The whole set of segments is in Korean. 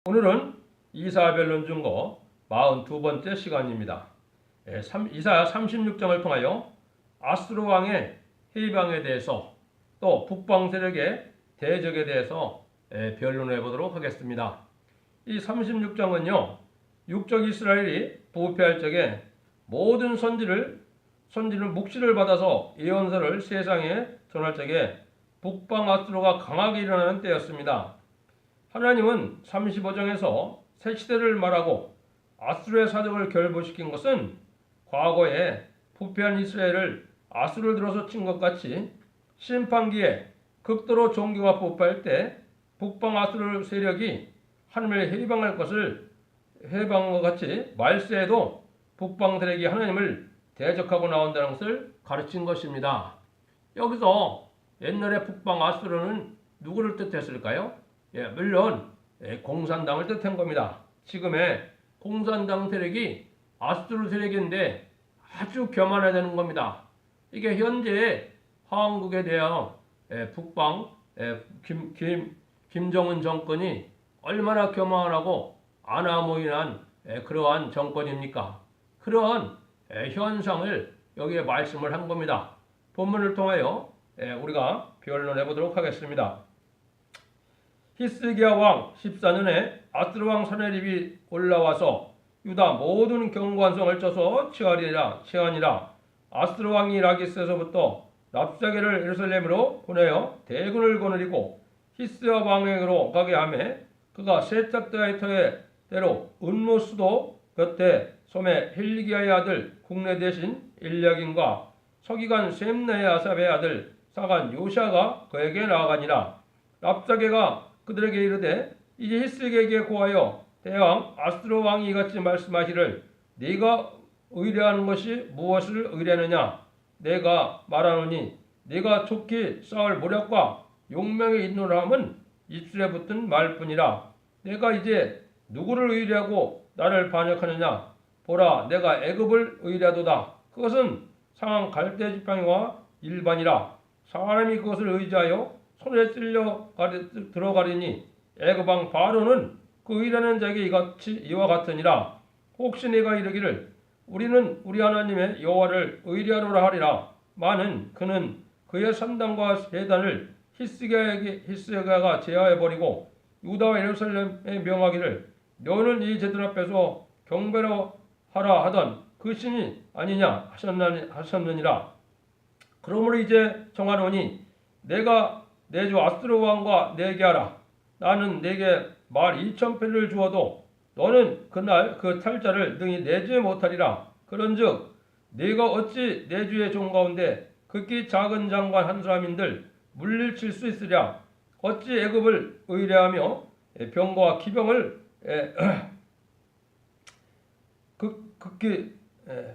오늘은 이사야별론 중거 42번째 시간입니다. 이사야 36장을 통하여 아수르 왕의 해방에 대해서 또 북방 세력의 대적에 대해서 변론해 보도록 하겠습니다. 이 36장은요, 육적 이스라엘이 부패할 적에 모든 선지를 묵시를 받아서 예언서를 세상에 전할 적에 북방 아수르가 강하게 일어나는 때였습니다. 하나님은 35장에서 새 시대를 말하고 아수르의 사적을 결부시킨 것은 과거에 부패한 이스라엘을 아수르를 들어서 친 것 같이 심판기에 극도로 종교가 부패할 때 북방 아수르 세력이 하나님을 해방할 것을 해방한 것 같이 말세에도 북방 세력이 하나님을 대적하고 나온다는 것을 가르친 것입니다. 여기서 옛날에 북방 아수르는 누구를 뜻했을까요? 물론 공산당을 뜻한 겁니다. 지금의 공산당 세력이 아수르 세력인데 아주 교만해지는 겁니다. 이게 현재 한국에 대한 북방 김정은 정권이 얼마나 교만하고 안하무인한 그러한 정권입니까? 그러한 현상을 여기에 말씀을 한 겁니다. 본문을 통하여 우리가 변론해 보도록 하겠습니다. 히스기야 왕 14년에 아수르 왕 사네립이 올라와서 유다 모든 경관성을 쳐서 치하니라. 아수르 왕이 라기스에서부터 랍사게를 예루살렘으로 보내어 대군을 거느리고 히스야 왕에게로 가게 하며 그가 세탁대의 터에대로 은무수도 곁에 섬에 힐기야의 아들 국내 대신 일약인과 서기관 셈나의 아삽의 아들 사간 요샤가 그에게 나아가니라. 랍사게가 그들에게 이르되 이제 히스기야에게 고하여 대왕 아수르 왕이 이같이 말씀하시를 네가 의뢰하는 것이 무엇을 의뢰하느냐? 내가 말하노니 네가 좋게 싸울 모략과 용맹에 있노라 함은 입술에 붙은 말뿐이라. 내가 이제 누구를 의뢰하고 나를 반역하느냐? 보라, 내가 애굽을 의뢰하도다. 그것은 상한 갈대 지팡이와 일반이라. 사람이 그것을 의지하여 손에 찔려 들어가리니 애굽 왕 바로는 그 의뢰하는 자에게 이와 같으니라. 혹시 내가 이르기를 우리는 우리 하나님의 여호와를 의뢰하노라 하리라. 마는 그는 그의 산당과 세단을 히스기야가 제하해버리고 유다와 예루살렘에 명하기를 너는 이 제들 앞에서 경배로 하라 하던 그 신이 아니냐 하셨느니라. 그러므로 이제 정하노니 내가 내 주 아수르 왕과 내게 하라. 나는 내게 말 2,000편을 주어도 너는 그날 그 탈자를 능히 내지 못하리라. 그런즉 네가 어찌 내 주의 종 가운데 극히 작은 장관 한 사람인들 물리칠 수 있으랴? 어찌 애굽을 의뢰하며 병과 기병을 극히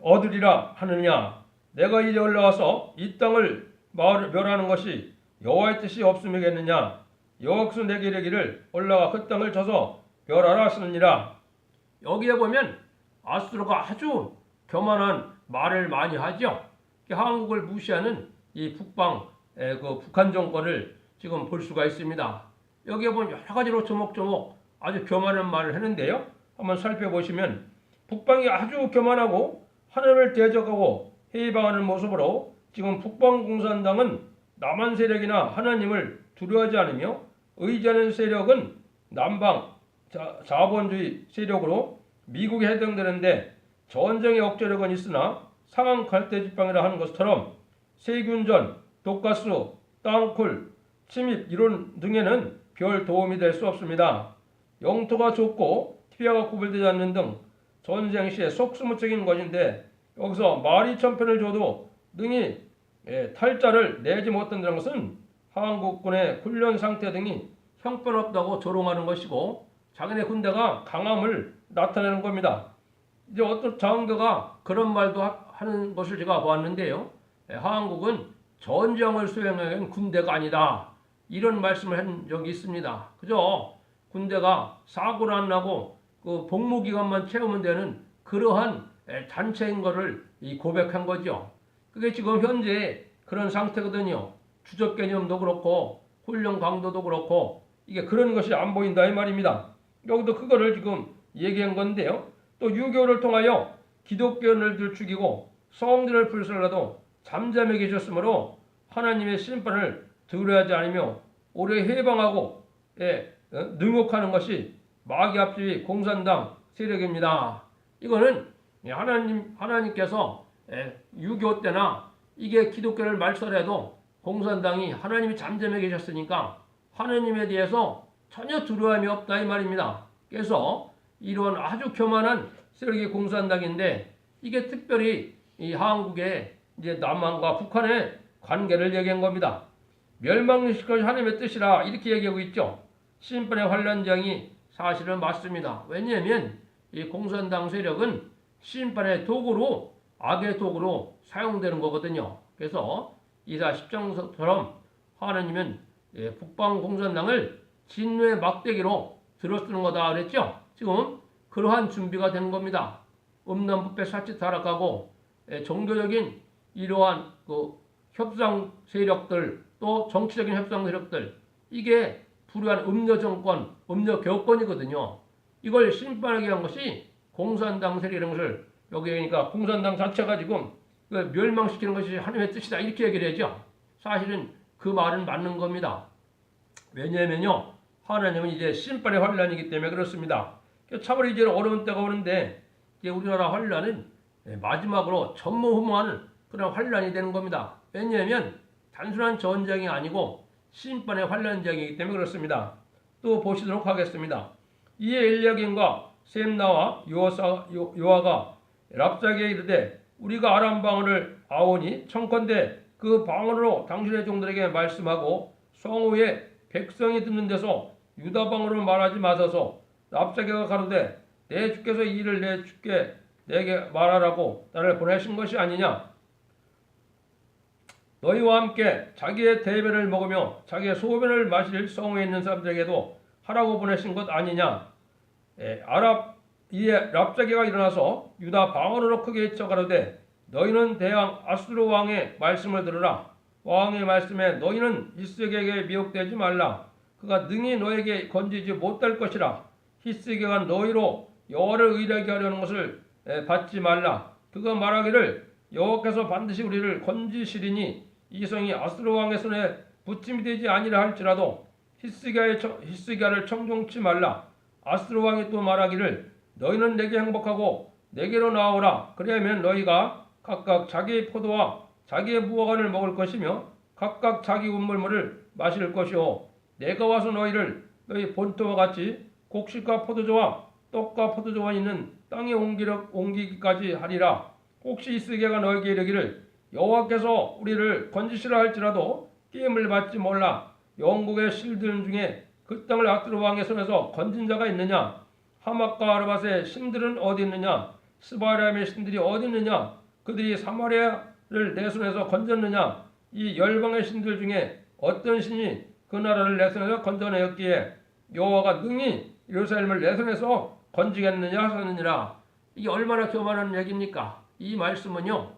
얻으리라 하느냐? 내가 이제 올라와서 이 땅을 멸하는 것이 여호와의 뜻이 없음이겠느냐? 여호와께서 내게 이르기를 올라가 그 땅을 쳐서 멸하라 하시느니라. 여기에 보면 아수르가 아주 교만한 말을 많이 하죠. 한국을 무시하는 이 북한 정권을 지금 볼 수가 있습니다. 여기에 보면 여러 가지로 조목조목 아주 교만한 말을 하는데요. 한번 살펴보시면 북방이 아주 교만하고 하나님을 대적하고 해방하는 모습으로 지금 북방 공산당은 남한 세력이나 하나님을 두려워하지 않으며 의지하는 세력은 남방 자본주의 세력으로 미국에 해당되는데 전쟁의 억제력은 있으나 상한 갈대지팡이라 하는 것처럼 세균전, 독가스, 땅굴, 침입 이론 등에는 별 도움이 될 수 없습니다. 영토가 좁고 티비아가 구별되지 않는 등 전쟁 시에 속수무책인 것인데 여기서 말 2,000편을 줘도 능히 탈자를 내지 못한다는 것은 한국군의 훈련 상태 등이 형편없다고 조롱하는 것이고 자기네 군대가 강함을 나타내는 겁니다. 이제 어떤 장교가 그런 말도 하는 것을 제가 보았는데요. 한국은 전쟁을 수행하는 군대가 아니다. 이런 말씀을 한 적이 있습니다. 그죠? 군대가 사고를 안 나고 그 복무기간만 채우면 되는 그러한 단체인 것을 고백한 거죠. 그게 지금 현재 그런 상태거든요. 주적 개념도 그렇고 훈련 강도도 그렇고 이게 그런 것이 안 보인다 이 말입니다. 여기도 그거를 지금 얘기한 건데요. 또 유교를 통하여 기독교인을 죽이고 성전을 불살라도 잠잠해 계셨으므로 하나님의 심판을 두려워하지 않으며 오래 해방하고 능욕하는 것이 마귀압주의 공산당 세력입니다. 이거는 하나님께서 유교 때나 이게 기독교를 말살해도 공산당이 하나님이 잠잠해 계셨으니까 하나님에 대해서 전혀 두려움이 없다 이 말입니다. 그래서 이런 아주 교만한 세력이 공산당인데 이게 특별히 이 한국의 이제 남한과 북한의 관계를 얘기한 겁니다. 멸망시킬 것이 하나님의 뜻이라 이렇게 얘기하고 있죠. 심판의 환란장이 사실은 맞습니다. 왜냐하면 이 공산당 세력은 심판의 도구로 악의 도구로 사용되는 거거든요. 그래서 이사 10장처럼 하나님은 북방 공산당을 진노의 막대기로 들어쓰는 거다 그랬죠. 지금 그러한 준비가 된 겁니다. 음란부패 사치 타락하고 종교적인 이러한 그 협상 세력들 또 정치적인 협상 세력들 이게 불우한 음녀 정권, 음녀 교권이거든요. 이걸 심판하게 한 것이 공산당 세력이라는 것을 여기 그러니까 공산당 자체가 지금 멸망시키는 것이 하나님의 뜻이다 이렇게 얘기를 하죠. 사실은 그 말은 맞는 겁니다. 왜냐하면요 하나님은 이제 심판의 환란이기 때문에 그렇습니다. 참으로 이제 어려운 때가 오는데 이제 우리나라 환란은 마지막으로 전무후무하는 그런 환란이 되는 겁니다. 왜냐하면 단순한 전쟁이 아니고 심판의 환란장이기 때문에 그렇습니다. 또 보시도록 하겠습니다. 이에 엘리야김과 셈나와 요아가 랍사게에 이르되 우리가 아람 방언을 아오니 청컨대 그 방언으로 당신의 종들에게 말씀하고 성후에 백성이 듣는 데서 유다 방언으로 말하지 마소서. 랍사게가 가로되 내 주께서 이 일을 내 주께 내게 말하라고 나를 보내신 것이 아니냐. 너희와 함께 자기의 대변을 먹으며 자기의 소변을 마실 성후에 있는 사람들에게도 하라고 보내신 것 아니냐. 이에 랍사게가 일어나서 유다 방언으로 크게 외쳐 가로되 너희는 대왕 아수르 왕의 말씀을 들으라. 왕의 말씀에 너희는 히스기야에게 미혹되지 말라. 그가 능히 너에게 건지지 못할 것이라. 히스기야가 너희로 여호와를 의뢰하게 하려는 것을 받지 말라. 그가 말하기를 여호와께서 반드시 우리를 건지시리니 이 성이 아수르 왕의 손에 붙임이 되지 아니라 할지라도 히스기야를 청종치 말라. 아수르 왕이 또 말하기를 너희는 내게 행복하고 내게로 나오라. 그리하면 너희가 각각 자기의 포도와 자기의 무화과를 먹을 것이며 각각 자기 운물물을 마실 것이요 내가 와서 너희 본토와 같이 곡식과 포도주와 떡과 포도주가 있는 땅에 옮기기까지 하리라. 혹시 히스기야가 너에게 이르기를 여호와께서 우리를 건지시라 할지라도 게임을 받지 몰라. 영국의 신들 중에 그 땅을 아수르 왕의 손에서 건진 자가 있느냐? 하맛과 아르밧의 신들은 어디 있느냐? 스바리암의 신들이 어디 있느냐? 그들이 사마리아를 내 손에서 건졌느냐? 이 열방의 신들 중에 어떤 신이 그 나라를 내 손에서 건져내었기에 여호와가 능히 예루살렘을 내 손에서 건지겠느냐 하셨느니라. 이게 얼마나 교만한 얘기입니까? 이 말씀은요.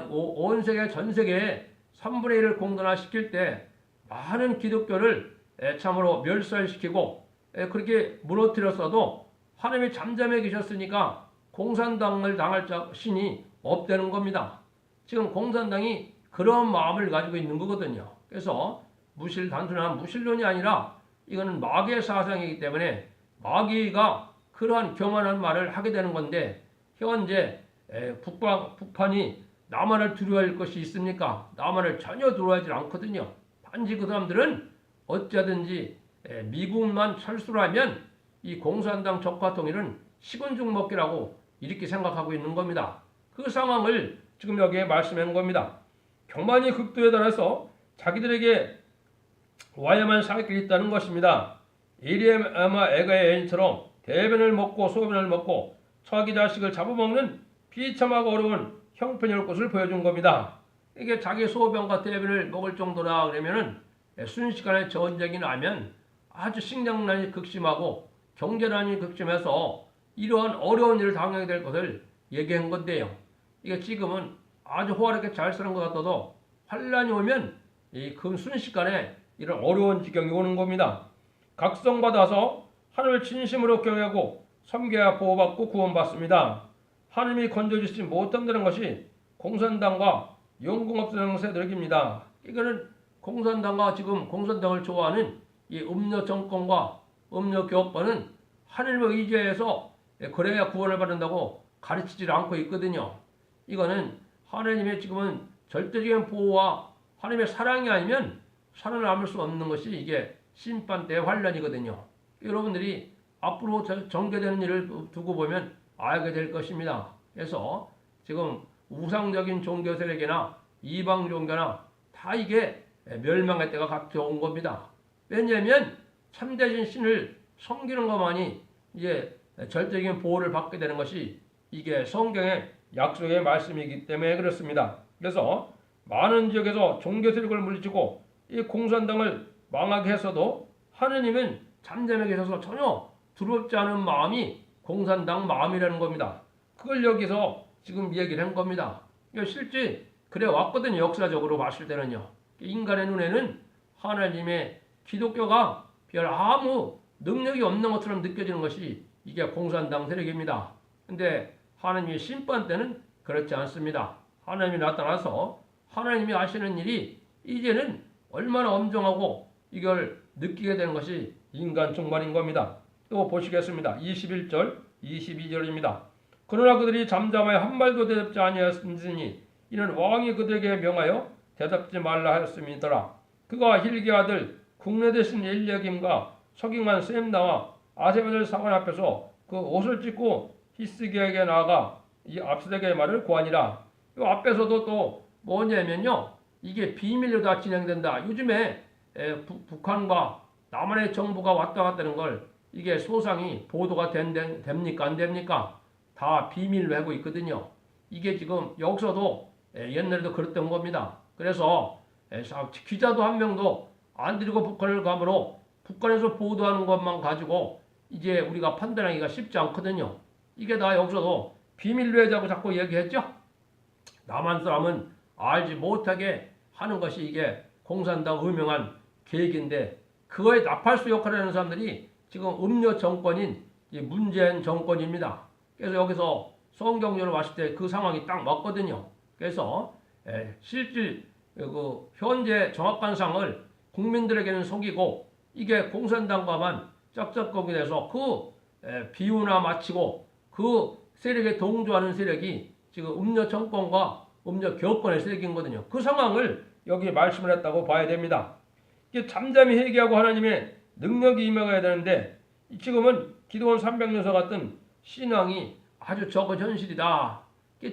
온 세계 전 세계에 3분의 1을 공론화시킬 때 많은 기독교를 참으로 멸살시키고 그렇게 무너뜨렸어도 하나님이 잠잠해 계셨으니까 공산당을 당할 신이 없다는 겁니다. 지금 공산당이 그런 마음을 가지고 있는 거거든요. 그래서 단순한 무신론이 아니라 이거는 마귀의 사상이기 때문에 마귀가 그러한 교만한 말을 하게 되는 건데 현재 북한이 남한을 두려워할 것이 있습니까? 남한을 전혀 두려워하지 않거든요. 단지 그 사람들은 어쩌든지 미국만 철수하면 이 공산당 적화 통일은 식은죽 먹기라고 이렇게 생각하고 있는 겁니다. 그 상황을 지금 여기에 말씀한 겁니다. 교만이 극도에 달해서 자기들에게 와야만 살 길이 있다는 것입니다. 에리에마 애가의 애인처럼 대변을 먹고 소변을 먹고 자기 자식을 잡아먹는 비참하고 어려운 형편일 것을 보여준 겁니다. 이게 자기 소변과 대변을 먹을 정도라 그러면은 순식간에 전쟁이 나면 아주 식량난이 극심하고 경제난이 극심해서 이러한 어려운 일을 당하게 될 것을 얘기한 건데요. 이게 지금은 아주 호화롭게 잘 사는 것 같아도 환란이 오면 이 순식간에 이런 어려운 지경이 오는 겁니다. 각성받아서 하나님을 진심으로 경외하고 섬겨야 보호받고 구원받습니다. 하나님이 건져주시지 못한다는 것이 공산당과 용공업자의 세력입니다. 이거는 공산당과 지금 공산당을 좋아하는 이 음료 정권과 음료 교업권은 하나님을 의지해서 그래야 구원을 받는다고 가르치지 않고 있거든요. 이거는 하나님의 지금은 절대적인 보호와 하나님의 사랑이 아니면 살아남을 수 없는 것이 이게 심판 때의 환란이거든요. 여러분들이 앞으로 전개되는 일을 두고 보면 알게 될 것입니다. 그래서 지금 우상적인 종교 세력이나 이방 종교나 다 이게 멸망의 때가 가까운 겁니다. 왜냐하면 참되신 신을 섬기는 것만이 이제 절대적인 보호를 받게 되는 것이 이게 성경의 약속의 말씀이기 때문에 그렇습니다. 그래서 많은 지역에서 종교 세력을 물리치고 이 공산당을 망하게 했어도 하느님은 잠잠해 계셔서 전혀 두렵지 않은 마음이 공산당 마음이라는 겁니다. 그걸 여기서 지금 얘기를 한 겁니다. 실제 그래 왔거든요. 역사적으로 봤을 때는요. 인간의 눈에는 하나님의 기독교가 별 아무 능력이 없는 것처럼 느껴지는 것이 이게 공산당 세력입니다. 근데 하나님의 심판 때는 그렇지 않습니다. 하나님이 나타나서 하나님이 하시는 일이 이제는 얼마나 엄정하고 이걸 느끼게 되는 것이 인간 종말인 겁니다. 또 보시겠습니다. 21절, 22절입니다. 그러나 그들이 잠잠하여 한 말도 대답지 아니하였으니 이는 왕이 그들에게 명하여 대답지 말라 하였음이더라. 그가 hil기야 아들 국내 대신 엘리야김과 서기관 셈나와 아셈 아들 사관 앞에서 그 옷을 찢고 히스기야에게 나아가 이 압사덱의 말을 고하니라. 이 앞에서도 또 뭐냐면요. 이게 비밀로 다 진행된다. 요즘에 북한과 남한의 정부가 왔다 갔다는 걸 이게 소상히 보도가 됩니까? 안 됩니까? 다 비밀로 하고 있거든요. 이게 지금 여기서도 옛날에도 그랬던 겁니다. 그래서 기자도 한 명도 안 들이고 북한을 가므로 북한에서 보도하는 것만 가지고 이제 우리가 판단하기가 쉽지 않거든요. 이게 다 여기서도 비밀로 하자고 자꾸 얘기했죠. 남한 사람은 알지 못하게 하는 것이 이게 공산당 의명한 계획인데 그거에 나팔수 역할을 하는 사람들이 지금 음료 정권인 문재인 정권입니다. 그래서 여기서 성경적으로 봤을 때 그 상황이 딱 맞거든요. 그래서 실질 그 현재 정확한 상을 국민들에게는 속이고 이게 공산당과만 짝짝거기 돼서 그 비유나 마치고 그 세력에 동조하는 세력이 지금 음료 정권과 음료 교권의 세력이거든요. 그 상황을 여기 말씀을 했다고 봐야 됩니다. 이게 잠잠히 회개하고 하나님의 능력이 임해가야 되는데 지금은 기도원 300년서 같은 신앙이 아주 적은 현실이다.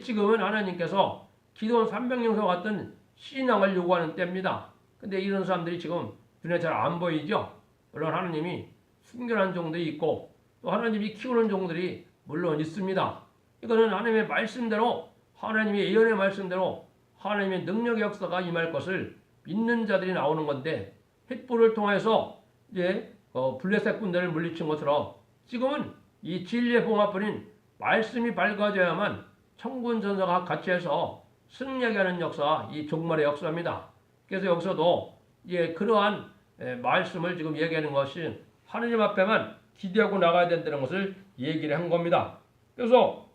지금은 하나님께서 기도원 300년서 같은 신앙을 요구하는 때입니다. 근데 이런 사람들이 지금 눈에 잘 안 보이죠. 물론 하나님이 순결한 종들이 있고 또 하나님이 키우는 종들이 물론 있습니다. 이거는 하나님의 말씀대로 하나님의 예언의 말씀대로 하나님의 능력의 역사가 임할 것을 믿는 자들이 나오는 건데 횃불을 통해서 이제 블레셋 군대를 물리친 것처럼 지금은 이 진리의 봉합뿐인 말씀이 밝아져야만 천군 전사가 같이 해서 승리하게 하는 역사, 이 종말의 역사입니다. 그래서 여기서도 그러한 말씀을 지금 얘기하는 것이 하느님 앞에만 기대하고 나가야 된다는 것을 얘기를 한 겁니다. 그래서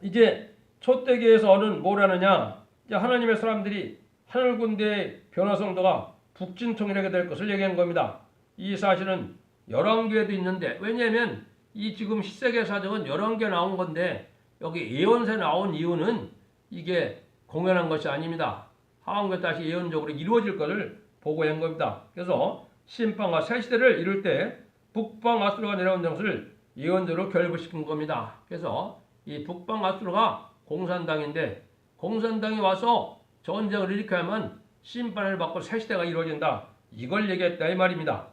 이제 초대교회에서는 뭐라느냐, 이제 하나님의 사람들이 하늘 군대의 변화성도가 북진통일하게 될 것을 얘기한 겁니다. 이 사실은 11개도 있는데 왜냐하면 이 지금 히세계 사정은 11개 나온 건데 여기 예언서에 나온 이유는 이게 공연한 것이 아닙니다. 하나님께 다시 예언적으로 이루어질 것을 보고한 겁니다. 그래서 심판과 새 시대를 이룰 때 북방 아수르가 내려온다는 것을 예언적으로 결부시킨 겁니다. 그래서 이 북방 아수르가 공산당인데 공산당이 와서 전쟁을 일으켜야만 심판을 받고 새 시대가 이루어진다. 이걸 얘기했다 이 말입니다.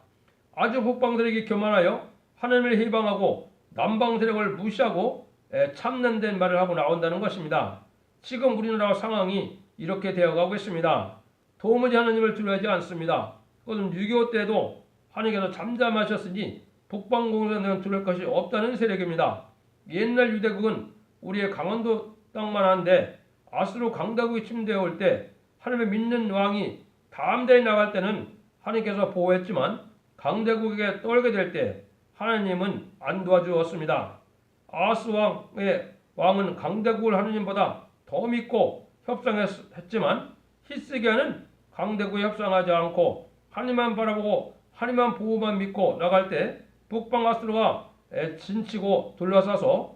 아주 북방 세력이 교만하여 하나님을 해방하고 남방 세력을 무시하고 참는 된 말을 하고 나온다는 것입니다. 지금 우리나라 상황이 이렇게 되어가고 있습니다. 도무지 하나님을 두려워하지 않습니다. 그것은 6.25 때도 하나님께서 잠잠하셨으니 북방 공산당은 두려울 것이 없다는 세력입니다. 옛날 유대국은 우리의 강원도 땅만 한데 아수르 강대국이 침대에 올 때 하나님을 믿는 왕이 다음 대에 나갈 때는 하나님께서 보호했지만 강대국에게 떨게 될 때 하나님은 안 도와주었습니다. 아하스 왕은 강대국을 하느님보다 더 믿고 협상했지만 히스기야는 강대국에 협상하지 않고 하나님만 바라보고 하나님만 보호만 믿고 나갈 때 북방 아수르가 진치고 둘러싸서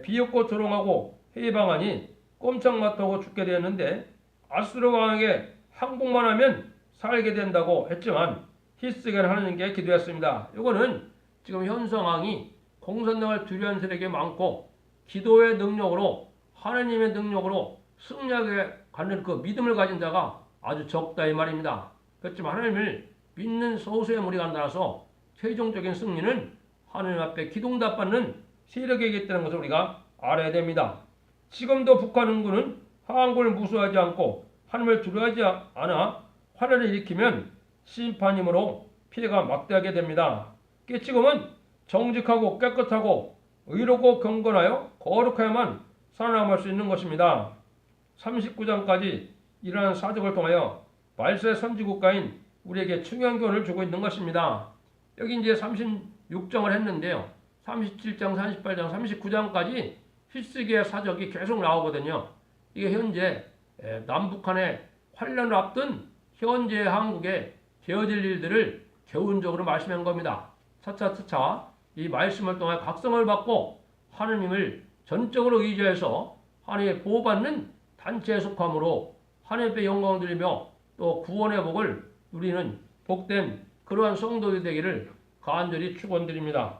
비웃고 조롱하고 해방하니 꼼짝마하고 죽게 되었는데 아수르 왕에게 항복만 하면 살게 된다고 했지만 히스기야는 하나님께 기도했습니다. 이거는 지금 현 상황이 공산당을 두려워하는 세력이 많고 기도의 능력으로 하나님의 능력으로 승리하게 가는 그 믿음을 가진 자가 아주 적다 이 말입니다. 그렇지만 하나님을 믿는 소수의 무리가 나라서 최종적인 승리는 하나님 앞에 기도응답받는 세력에게 있다는 것을 우리가 알아야 됩니다. 지금도 북한 은군은 한국을 무수하지 않고 하나님을 두려워하지 않아 화를 일으키면 심판임으로 피해가 막대하게 됩니다. 지금은 정직하고 깨끗하고 의롭고 경건하여 거룩해야만 살아남을 수 있는 것입니다. 39장까지 이러한 사적을 통하여 말세 선지국가인 우리에게 중요한 교훈을 주고 있는 것입니다. 여기 이제 36장을 했는데요. 37장, 38장, 39장까지 히스기야 사적이 계속 나오거든요. 이게 현재 남북한의 환란을 앞둔 현재 한국에 되어질 일들을 교훈적으로 말씀한 겁니다. 차차차차 이 말씀을 통해 각성을 받고 하느님을 전적으로 의지해서 하나님의 보호받는 단체에 속함으로 하나님께 영광을 드리며 또 구원의 복을 누리는 복된 그러한 성도들이 되기를 간절히 축원드립니다.